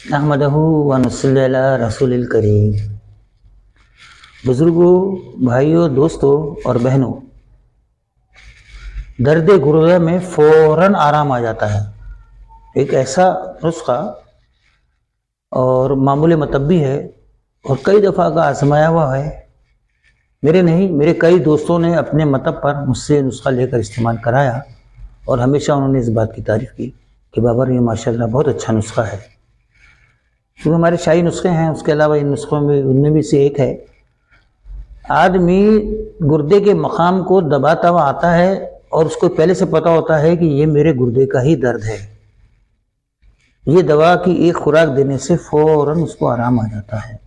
अहमदहू व नसल्ली अला रसूलिल करीम। बुज़ुर्गों, भाइयों, दोस्तों और बहनों, दर्द गुर्दा में फ़ौरन आराम आ जाता है। एक ऐसा नुस्खा और मामूल मतब्बी है और कई दफ़ा का आजमाया हुआ है। मेरे नहीं, मेरे कई दोस्तों ने अपने मतब पर मुझसे नुस्खा लेकर इस्तेमाल कराया और हमेशा उन्होंने इस बात की तारीफ़ की कि बाबर, ये माशाल्लाह बहुत अच्छा नुस्खा है। क्योंकि हमारे शाही नुस्खे हैं, उसके अलावा इन नुस्खों में उनमें भी से एक है। आदमी गुर्दे के मकाम को दबाता हुआ आता है और उसको पहले से पता होता है कि ये मेरे गुर्दे का ही दर्द है। ये दवा की एक खुराक देने से फ़ौरन उसको आराम आ जाता है।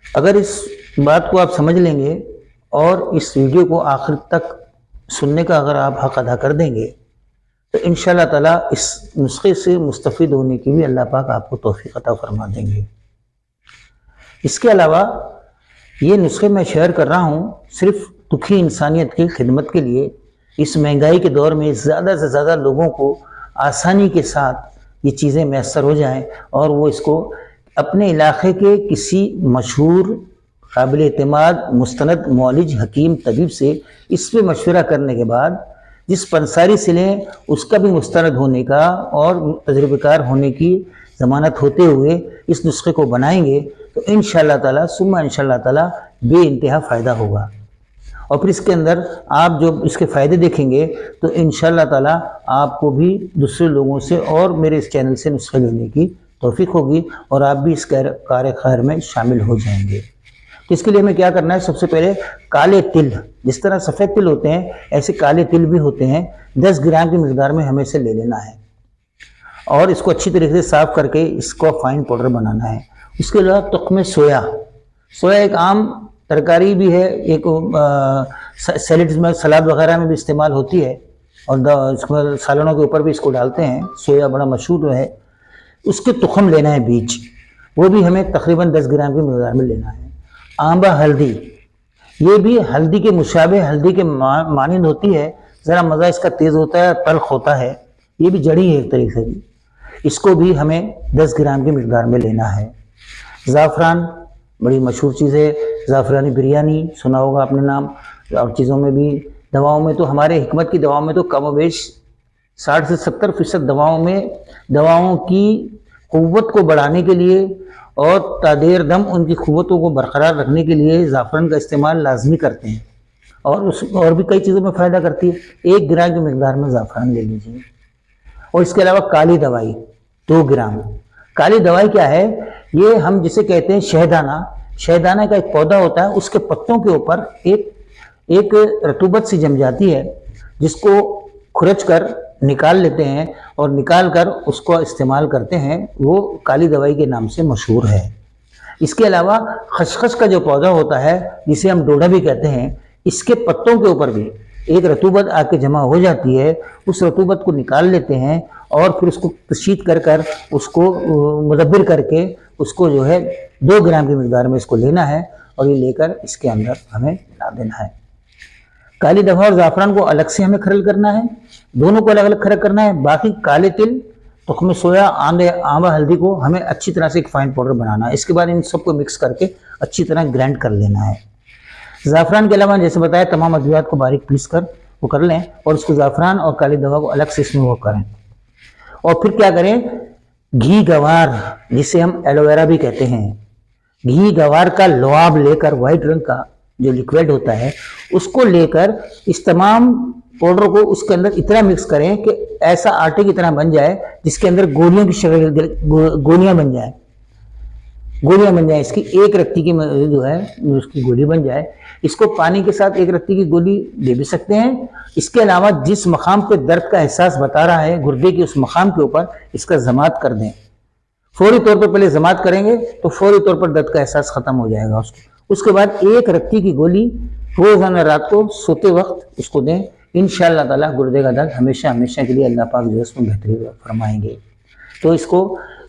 अगर इस बात को आप समझ लेंगे और इस वीडियो को आखिर तक सुनने का अगर आप हक अदा कर देंगे तो इंशाअल्लाह ताला इस नुस्खे से मुस्तफ़ीद होने की भी अल्लाह पाक आपको तौफीक अता फरमा देंगे। इसके अलावा ये नुस्खे मैं शेयर कर रहा हूँ सिर्फ दुखी इंसानियत की खिदमत के लिए। इस महंगाई के दौर में ज़्यादा से ज़्यादा लोगों को आसानी के साथ ये चीज़ें मैसर हो जाएं और वो इसको अपने इलाके के किसी मशहूर काबिल एतमाद मुस्तनद मौलिज हकीम तबीब से इस पर मशवरा करने के बाद जिस पंसारी से लें उसका भी मुस्तनद होने का और तजुर्बेकार होने की ज़मानत होते हुए इस नुस्खे को बनाएंगे तो इंशाअल्लाह ताला सुम्मा इंशाअल्लाह ताला बेइंतहा फ़ायदा होगा। और फिर इसके अंदर आप जो इसके फ़ायदे देखेंगे तो इंशाअल्लाह ताला आपको भी दूसरे लोगों से और मेरे इस चैनल से नुस्खे लेने की तौफीक होगी और आप भी इस कार खैर में शामिल हो जाएंगे। तो इसके लिए हमें क्या करना है, सबसे पहले काले तिल, जिस तरह सफ़ेद तिल होते हैं ऐसे काले तिल भी होते हैं, 10 ग्राम की मिकदार में हमें इसे ले लेना है और इसको अच्छी तरीके से साफ़ करके इसको फाइन पाउडर बनाना है। उसके अलावा तुख्म सोया, सोया एक आम तरकारी भी है, एक सैलेड्स में सलाद वगैरह में भी इस्तेमाल होती है और सालनों के ऊपर भी इसको डालते हैं। सोया बड़ा मशहूर है। उसके तुख्म लेना है, बीज, वो भी हमें तकरीबन 10 ग्राम की मिकदार में लेना है। आंबा हल्दी, ये भी हल्दी के मुशाबे हल्दी के मानिंद होती है, ज़रा मज़ा इसका तेज़ होता है, तल्ख होता है, ये भी जड़ी है एक तरीके से भी। इसको भी हमें 10 ग्राम की मिकदार में लेना है। ज़ाफ़रान बड़ी मशहूर चीज़ है, ज़ाफ़रानी बिरयानी सुना होगा आपने नाम। और चीज़ों में भी, दवाओं में तो हमारे हिकमत की दवाओं में तो कम वेश 60 से 70% दवाओं की क़ुव्वत को बढ़ाने के लिए और तादेर दम उनकी क़ुव्वतों को बरकरार रखने के लिए ज़ाफ़रान का इस्तेमाल लाजमी करते हैं और भी कई चीज़ों में फ़ायदा करती है। 1 ग्राम की मिकदार में ज़ाफ़रान ले लीजिए। और इसके अलावा काली दवाई 2 ग्राम। काली दवाई क्या है, ये हम जिसे कहते हैं शहदाना, शहदाना का एक पौधा होता है, उसके पत्तों के ऊपर एक रतूबत सी जम जाती है जिसको खुरच कर निकाल लेते हैं और निकाल कर उसको इस्तेमाल करते हैं। वो काली दवाई के नाम से मशहूर है। इसके अलावा खसखस का जो पौधा होता है जिसे हम डोडा भी कहते हैं, इसके पत्तों के ऊपर भी एक रतूबत आके जमा हो जाती है। उस रतूबत को निकाल लेते हैं और फिर उसको तशीत कर कर उसको मुदब्बिर करके उसको जो है 2 ग्राम की मिकदार में इसको लेना है और ये लेकर इसके अंदर हमें मिला देना है। काली दवा और ज़ाफ़रान को अलग से हमें खरल करना है, दोनों को अलग अलग खरल करना है। बाकी काले तिल, तुख्म सोया, आंबा हल्दी को हमें अच्छी तरह से एक फाइन पाउडर बनाना है। इसके बाद इन सबको मिक्स करके अच्छी तरह ग्राइंड कर लेना है। ज़ाफ़रान के अलावा जैसे बताया तमाम अद्वियात को बारीक पीस कर वो कर लें और उसको ज़ाफ़रान और काली दवा को अलग से इसमें वो करें। और फिर क्या करें, घी गवार जिसे हम एलोवेरा भी कहते हैं, घी गवार का लुआब लेकर, वाइट रंग का जो लिक्विड होता है उसको लेकर इस तमाम पाउडर को उसके अंदर इतना मिक्स करें कि ऐसा आटे की तरह बन जाए जिसके अंदर गोलियों की शक्ल, गोलियां बन जाए। इसकी एक रत्ती की जो है उसकी गोली बन जाए। इसको पानी के साथ एक रत्ती की गोली दे भी सकते हैं। इसके अलावा जिस मकाम पे दर्द का एहसास बता रहा है गुर्दे के, उस मकाम के ऊपर इसका जमात कर दें। फौरी तौर पर पहले जमात करेंगे तो फौरी तौर पर दर्द का एहसास खत्म हो जाएगा उसके बाद एक रत्ती की गोली रोजाना रात को सोते वक्त उसको दें। इंशाअल्लाह ताला गुर्दे का दर्द हमेशा हमेशा के लिए अल्लाह पाक जो है उसमें बेहतरी फरमाएंगे। तो इसको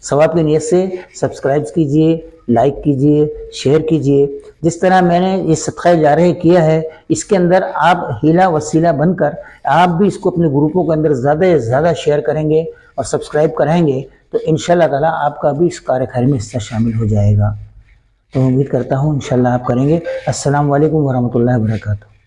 सवाब की नीयत से सब्सक्राइब कीजिए, لائک کیجئے، شیئر کیجئے۔ جس طرح میں نے یہ صدقہ جاریہ کیا ہے، اس کے اندر آپ ہیلہ وسیلہ بن کر آپ بھی اس کو اپنے گروپوں کے اندر زیادہ سے زیادہ شیئر کریں گے اور سبسکرائب کریں گے تو انشاءاللہ تعالیٰ آپ کا بھی اس کار خیر میں حصہ شامل ہو جائے گا۔ تو امید کرتا ہوں انشاءاللہ آپ کریں گے۔ السلام علیکم ورحمۃ اللہ وبرکاتہ۔